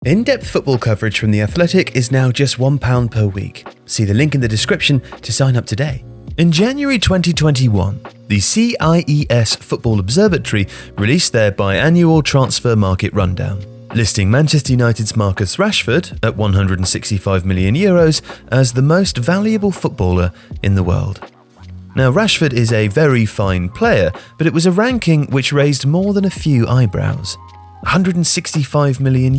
In-depth football coverage from The Athletic is now just £1 per week. See the link in the description to sign up today. In January 2021, the CIES Football Observatory released their biannual transfer market rundown, listing Manchester United's Marcus Rashford at €165 million as the most valuable footballer in the world. Now, Rashford is a very fine player, but it was a ranking which raised more than a few eyebrows. €165 million.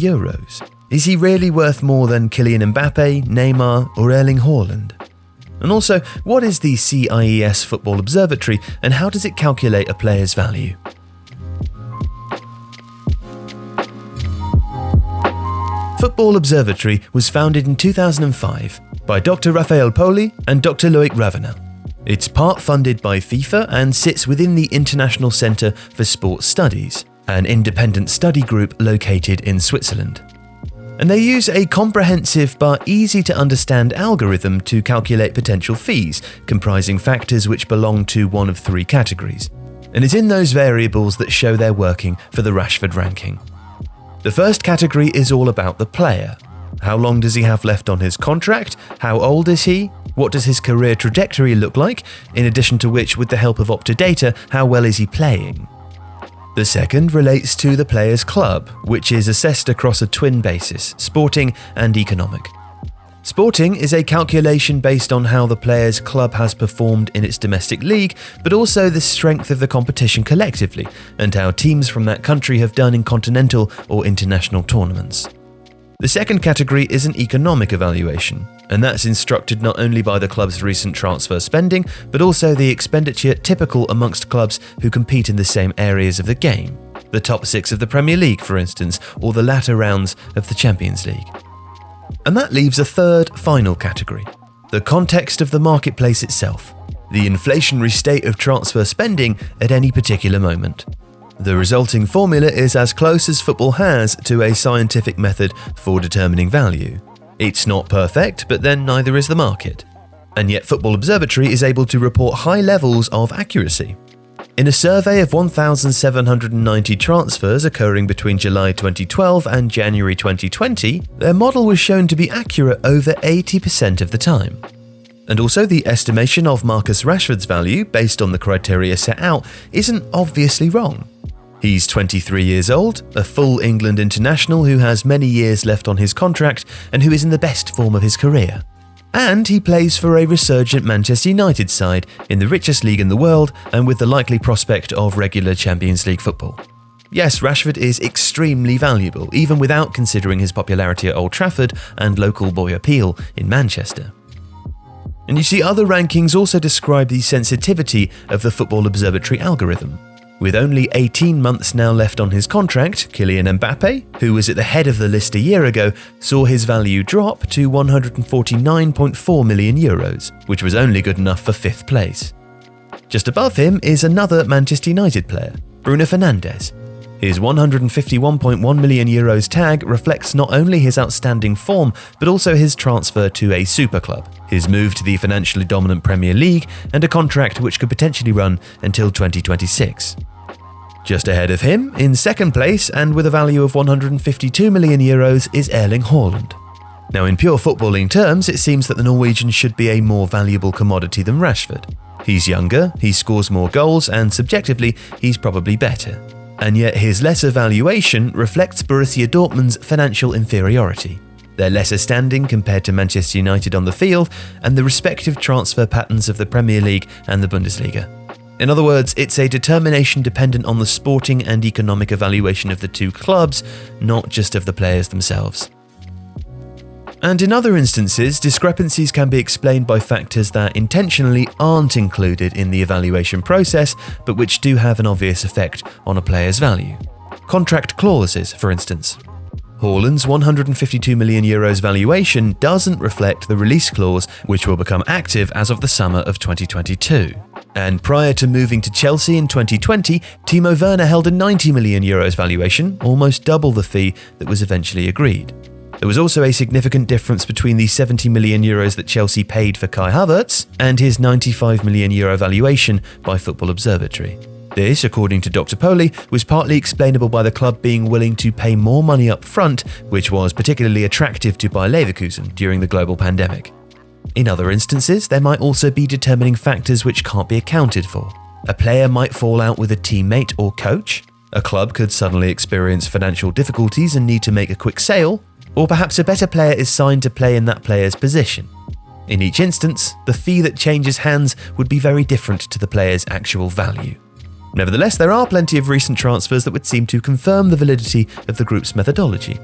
Is he really worth more than Kylian Mbappe, Neymar, or Erling Haaland? And also, what is the CIES Football Observatory and how does it calculate a player's value? Football Observatory was founded in 2005 by Dr. Raphael Poli and Dr. Loic Ravenel. It's part funded by FIFA and sits within the International Centre for Sports Studies, an independent study group located in Switzerland. And they use a comprehensive but easy-to-understand algorithm to calculate potential fees, comprising factors which belong to one of three categories. And it's in those variables that show they're working for the Rashford ranking. The first category is all about the player. How long does he have left on his contract? How old is he? What does his career trajectory look like? In addition to which, with the help of Opta data, how well is he playing? The second relates to the player's club, which is assessed across a twin basis, sporting and economic. Sporting is a calculation based on how the player's club has performed in its domestic league, but also the strength of the competition collectively, and how teams from that country have done in continental or international tournaments. The second category is an economic evaluation, and that's instructed not only by the club's recent transfer spending, but also the expenditure typical amongst clubs who compete in the same areas of the game. The top six of the Premier League, for instance, or the latter rounds of the Champions League. And that leaves a third, final category: the context of the marketplace itself, the inflationary state of transfer spending at any particular moment. The resulting formula is as close as football has to a scientific method for determining value. It's not perfect, but then neither is the market. And yet Football Observatory is able to report high levels of accuracy. In a survey of 1,790 transfers occurring between July 2012 and January 2020, their model was shown to be accurate over 80% of the time. And also, the estimation of Marcus Rashford's value, based on the criteria set out, isn't obviously wrong. He's 23 years old, a full England international who has many years left on his contract and who is in the best form of his career. And he plays for a resurgent Manchester United side in the richest league in the world and with the likely prospect of regular Champions League football. Yes, Rashford is extremely valuable, even without considering his popularity at Old Trafford and local boy appeal in Manchester. And you see, other rankings also describe the sensitivity of the Football Observatory algorithm. With only 18 months now left on his contract, Kylian Mbappe, who was at the head of the list a year ago, saw his value drop to €149.4 million, which was only good enough for 5th place. Just above him is another Manchester United player, Bruno Fernandes. His €151.1 million tag reflects not only his outstanding form, but also his transfer to a super club, his move to the financially dominant Premier League, and a contract which could potentially run until 2026. Just ahead of him, in 2nd place and with a value of €152 million, is Erling Haaland. Now, in pure footballing terms, it seems that the Norwegian should be a more valuable commodity than Rashford. He's younger, he scores more goals, and subjectively, he's probably better. And yet his lesser valuation reflects Borussia Dortmund's financial inferiority, their lesser standing compared to Manchester United on the field, and the respective transfer patterns of the Premier League and the Bundesliga. In other words, it's a determination dependent on the sporting and economic evaluation of the two clubs, not just of the players themselves. And in other instances, discrepancies can be explained by factors that intentionally aren't included in the evaluation process, but which do have an obvious effect on a player's value. Contract clauses, for instance. Haaland's €152 million valuation doesn't reflect the release clause, which will become active as of the summer of 2022. And prior to moving to Chelsea in 2020, Timo Werner held a €90 million valuation, almost double the fee that was eventually agreed. There was also a significant difference between the €70 million that Chelsea paid for Kai Havertz and his €95 million valuation by Football Observatory. This, according to Dr. Poli, was partly explainable by the club being willing to pay more money up front, which was particularly attractive to Bayer Leverkusen during the global pandemic. In other instances, there might also be determining factors which can't be accounted for. A player might fall out with a teammate or coach, a club could suddenly experience financial difficulties and need to make a quick sale, or perhaps a better player is signed to play in that player's position. In each instance, the fee that changes hands would be very different to the player's actual value. Nevertheless, there are plenty of recent transfers that would seem to confirm the validity of the group's methodology.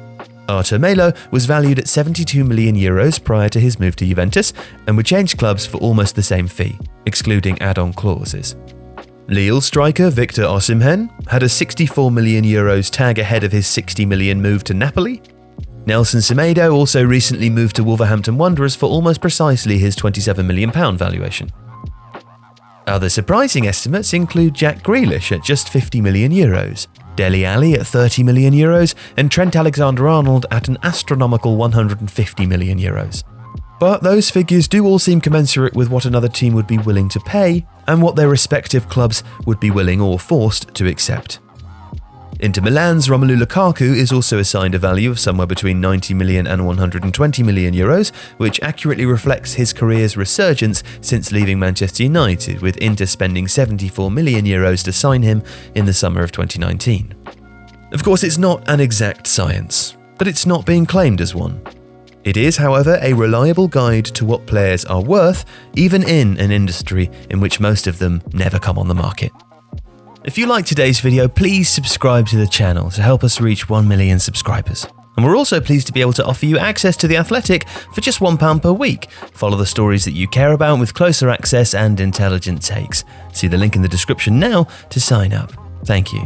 Artur Melo was valued at €72 million prior to his move to Juventus and would change clubs for almost the same fee, excluding add-on clauses. Lille striker Victor Osimhen had a €64 million tag ahead of his €60 million move to Napoli. Nelson Semedo also recently moved to Wolverhampton Wanderers for almost precisely his £27 million valuation. Other surprising estimates include Jack Grealish at just €50 million, Dele Alli at €30 million, and Trent Alexander-Arnold at an astronomical €150 million. But those figures do all seem commensurate with what another team would be willing to pay and what their respective clubs would be willing or forced to accept. Inter Milan's Romelu Lukaku is also assigned a value of somewhere between €90 million and €120 million, which accurately reflects his career's resurgence since leaving Manchester United, with Inter spending €74 million to sign him in the summer of 2019. Of course, it's not an exact science, but it's not being claimed as one. It is, however, a reliable guide to what players are worth, even in an industry in which most of them never come on the market. If you liked today's video, please subscribe to the channel to help us reach 1 million subscribers. And we're also pleased to be able to offer you access to The Athletic for just £1 per week. Follow the stories that you care about with closer access and intelligent takes. See the link in the description now to sign up. Thank you.